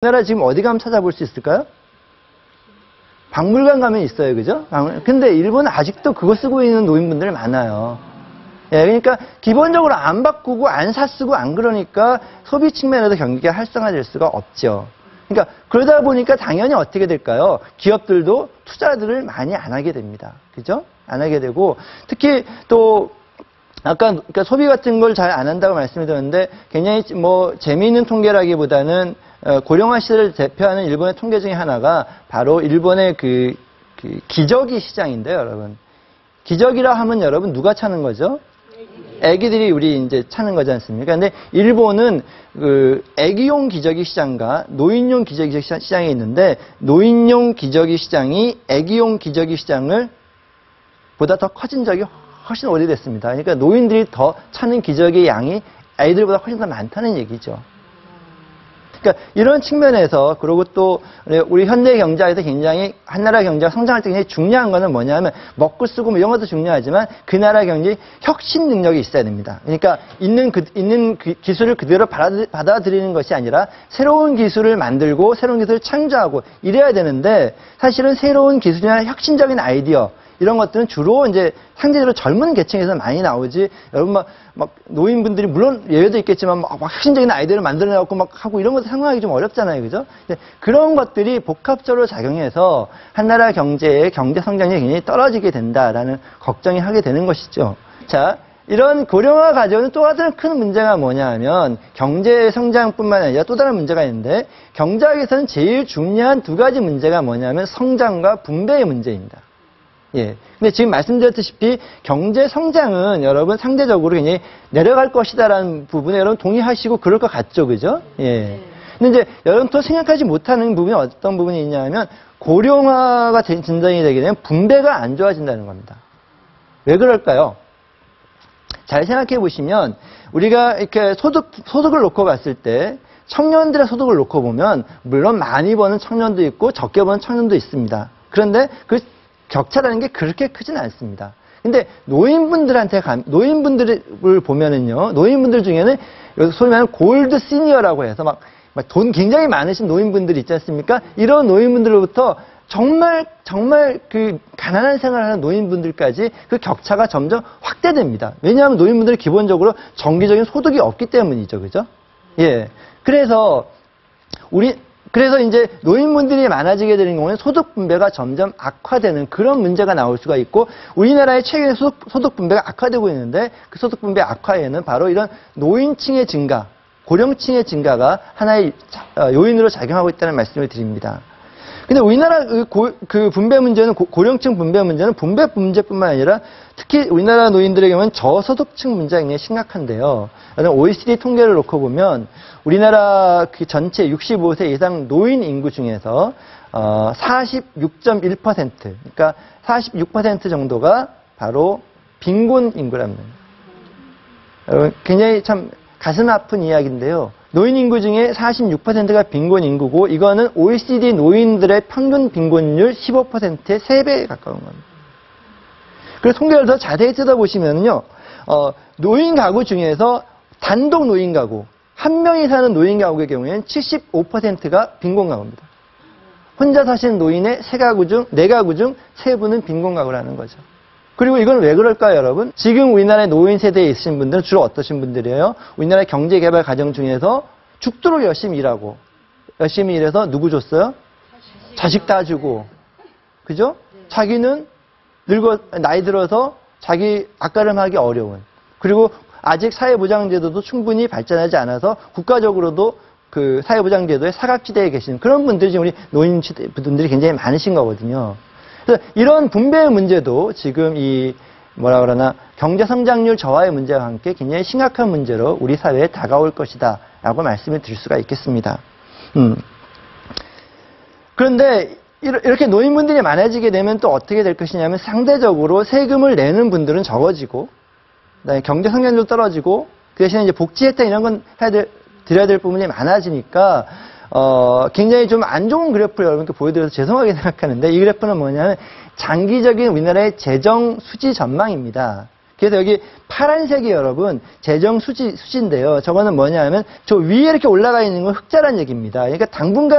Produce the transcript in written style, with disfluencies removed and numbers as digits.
우리나라 지금 어디 가면 찾아볼 수 있을까요? 박물관 가면 있어요, 그죠? 근데 일본은 아직도 그거 쓰고 있는 노인분들 많아요. 예, 그러니까 기본적으로 안 바꾸고 안 사쓰고 안 그러니까 소비 측면에서 경기가 활성화될 수가 없죠. 그러니까 그러다 보니까 당연히 어떻게 될까요? 기업들도 투자들을 많이 안 하게 됩니다. 그죠? 안 하게 되고 특히 또 아까 그러니까 소비 같은 걸 잘 안 한다고 말씀을 드렸는데 굉장히 뭐 재미있는 통계라기보다는 고령화 시대를 대표하는 일본의 통계 중에 하나가 바로 일본의 그 기저귀 시장인데요, 여러분. 기저귀라 하면 여러분 누가 차는 거죠? 애기들이 우리 이제 차는 거지 않습니까? 근데 일본은 그 애기용 기저귀 시장과 노인용 기저귀 시장이 있는데 노인용 기저귀 시장이 애기용 기저귀 시장을 보다 더 커진 적이 훨씬 오래됐습니다. 그러니까 노인들이 더 차는 기저귀의 양이 아이들보다 훨씬 더 많다는 얘기죠. 그러니까 이런 측면에서 그리고 또 우리 현대 경제에서 굉장히 한 나라 경제가 성장할 때 굉장히 중요한 거는 뭐냐면 먹고 쓰고 뭐 이런 것도 중요하지만 그 나라 경제의 혁신 능력이 있어야 됩니다. 그러니까 있는 기술을 그대로 받아들이는 것이 아니라 새로운 기술을 만들고 새로운 기술을 창조하고 이래야 되는데 사실은 새로운 기술이나 혁신적인 아이디어 이런 것들은 주로 이제 상대적으로 젊은 계층에서 많이 나오지, 여러분 막 노인분들이 물론 예외도 있겠지만 막 혁신적인 아이디어를 만들어내갖고 막 하고 이런 것도 상상하기 좀 어렵잖아요. 그죠? 그런 것들이 복합적으로 작용해서 한 나라 경제의 경제 성장률이 굉장히 떨어지게 된다라는 걱정이 하게 되는 것이죠. 자, 이런 고령화 가져오는 또 다른 큰 문제가 뭐냐 하면 경제 성장뿐만 아니라 또 다른 문제가 있는데 경제학에서는 제일 중요한 두 가지 문제가 뭐냐면 성장과 분배의 문제입니다. 예. 근데 지금 말씀드렸다시피 경제 성장은 여러분 상대적으로 굉장히 내려갈 것이다라는 부분에 여러분 동의하시고 그럴 것 같죠, 그죠? 예. 근데 이제 여러분 또 생각하지 못하는 부분이 어떤 부분이 있냐면 고령화가 진전이 되게 되면 분배가 안 좋아진다는 겁니다. 왜 그럴까요? 잘 생각해 보시면 우리가 이렇게 소득을 놓고 봤을 때 청년들의 소득을 놓고 보면 물론 많이 버는 청년도 있고 적게 버는 청년도 있습니다. 그런데 그 격차라는 게 그렇게 크진 않습니다. 근데 노인분들을 보면은요, 노인분들 중에는 소위 말하는 골드 시니어라고 해서 막 돈 굉장히 많으신 노인분들이 있지 않습니까? 이런 노인분들로부터 정말 그 가난한 생활을 하는 노인분들까지 그 격차가 점점 확대됩니다. 왜냐하면 노인분들은 기본적으로 정기적인 소득이 없기 때문이죠. 그죠? 예. 그래서 이제 노인분들이 많아지게 되는 경우는 소득 분배가 점점 악화되는 그런 문제가 나올 수가 있고 우리나라의 최근에 소득 분배가 악화되고 있는데 그 소득 분배 악화에는 바로 이런 노인층의 증가, 고령층의 증가가 하나의 요인으로 작용하고 있다는 말씀을 드립니다. 근데 우리나라 그 분배 문제는 고령층 분배 문제는 분배 문제뿐만 아니라 특히 우리나라 노인들의 경우는 저소득층 문제가 굉장히 심각한데요. OECD 통계를 놓고 보면 우리나라 그 전체 65세 이상 노인 인구 중에서 46.1% 그러니까 46% 정도가 바로 빈곤 인구랍니다. 여러분 굉장히 참 가슴 아픈 이야기인데요. 노인 인구 중에 46%가 빈곤 인구고 이거는 OECD 노인들의 평균 빈곤율 15%의 3배에 가까운 겁니다. 그래서 통계를 더 자세히 뜯어보시면요. 노인 가구 중에서 단독 노인 가구, 한 명이 사는 노인 가구의 경우에는 75%가 빈곤 가구입니다. 혼자 사시는 노인의 4가구 중 3분은 빈곤 가구라는 거죠. 그리고 이건 왜 그럴까요, 여러분? 지금 우리나라의 노인 세대에 있으신 분들은 주로 어떠신 분들이에요? 우리나라 경제개발 과정 중에서 죽도록 열심히 일하고, 열심히 일해서 누구 줬어요? 자식 다 주고, 그죠? 자기는 나이 들어서 자기 앞가림하기 어려운, 그리고 아직 사회보장제도도 충분히 발전하지 않아서 국가적으로도 그 사회보장제도의 사각지대에 계신 그런 분들이 지금 우리 노인 분들이 굉장히 많으신 거거든요. 그래서 이런 분배의 문제도 지금 경제 성장률 저하의 문제와 함께 굉장히 심각한 문제로 우리 사회에 다가올 것이다 라고 말씀을 드릴 수가 있겠습니다. 그런데 이렇게 노인분들이 많아지게 되면 또 어떻게 될 것이냐면 상대적으로 세금을 내는 분들은 적어지고 그다음에 경제 성장률도 떨어지고 그 대신에 이제 복지 혜택 이런 건 드려야 될 부분이 많아지니까 굉장히 좀 안 좋은 그래프를 여러분께 보여드려서 죄송하게 생각하는데 이 그래프는 뭐냐면 장기적인 우리나라의 재정 수지 전망입니다. 그래서 여기 파란색이 여러분 재정 수지인데요. 저거는 뭐냐 하면 저 위에 이렇게 올라가 있는 건 흑자란 얘기입니다. 그러니까 당분간